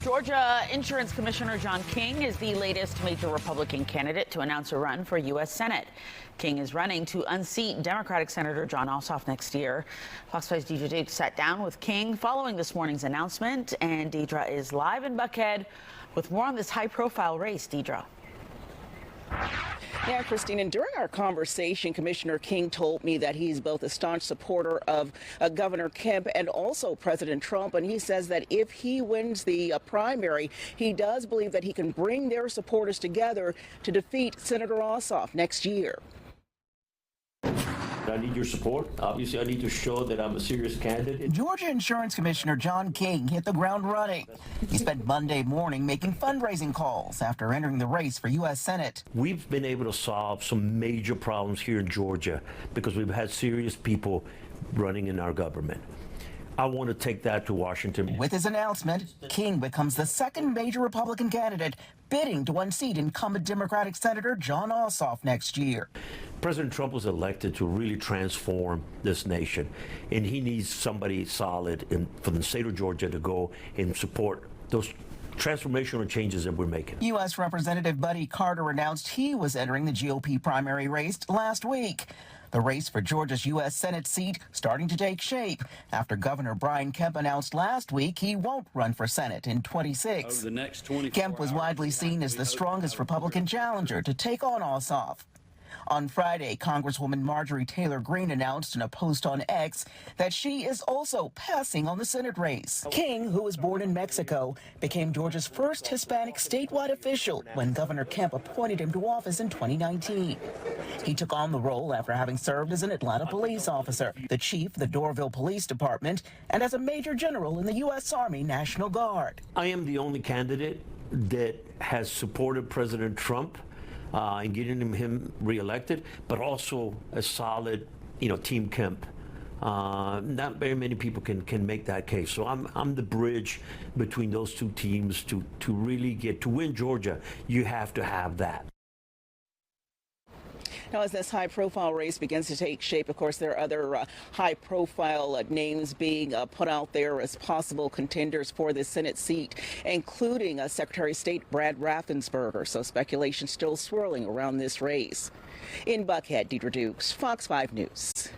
Georgia Insurance Commissioner John King is the latest major Republican candidate to announce a run for U.S. Senate. King is running to unseat Democratic Senator Jon Ossoff next year. Fox 5's Deidre Duke sat down with King following this morning's announcement, and Deidre is live in Buckhead with more on this high-profile race. Deidre. Yeah, Christine, and during our conversation, Commissioner King told me that he's both a staunch supporter of Governor Kemp and also President Trump, and he says that if he wins the primary, he does believe that he can bring their supporters together to defeat Senator Ossoff next year. I need your support. Obviously, I need to show that I'm a serious candidate. Georgia Insurance Commissioner John King hit the ground running. He spent Monday morning making fundraising calls after entering the race for U.S. Senate. We've been able to solve some major problems here in Georgia because we've had serious people running in our government. I want to take that to Washington. With his announcement, King becomes the second major Republican candidate bidding to unseat incumbent Democratic Senator Jon Ossoff next year. President Trump was elected to really transform this nation, and he needs somebody solid for the state of Georgia to go and support those transformational changes that we're making. U.S. Representative Buddy Carter announced he was entering the GOP primary race last week. The race for Georgia's U.S. Senate seat starting to take shape after Governor Brian Kemp announced last week he won't run for Senate in 26. Kemp was widely seen as the strongest Republican challenger to take on Ossoff. On Friday, Congresswoman Marjorie Taylor Greene announced in a post on X that she is also passing on the Senate race. King, who was born in Mexico, became Georgia's first Hispanic statewide official when Governor Kemp appointed him to office in 2019. He took on the role after having served as an Atlanta police officer, the chief of the Doraville Police Department, and as a major general in the U.S. Army National Guard. I am the only candidate that has supported President Trump in getting him reelected, but also a solid, Team Kemp. Not very many people can make that case. So I'm the bridge between those two teams to really get to win Georgia. You have to have that. Now, as this high-profile race begins to take shape, of course, there are other high-profile names being put out there as possible contenders for the Senate seat, including Secretary of State Brad Raffensperger. So speculation still swirling around this race. In Buckhead, Deidre Dukes, Fox 5 News.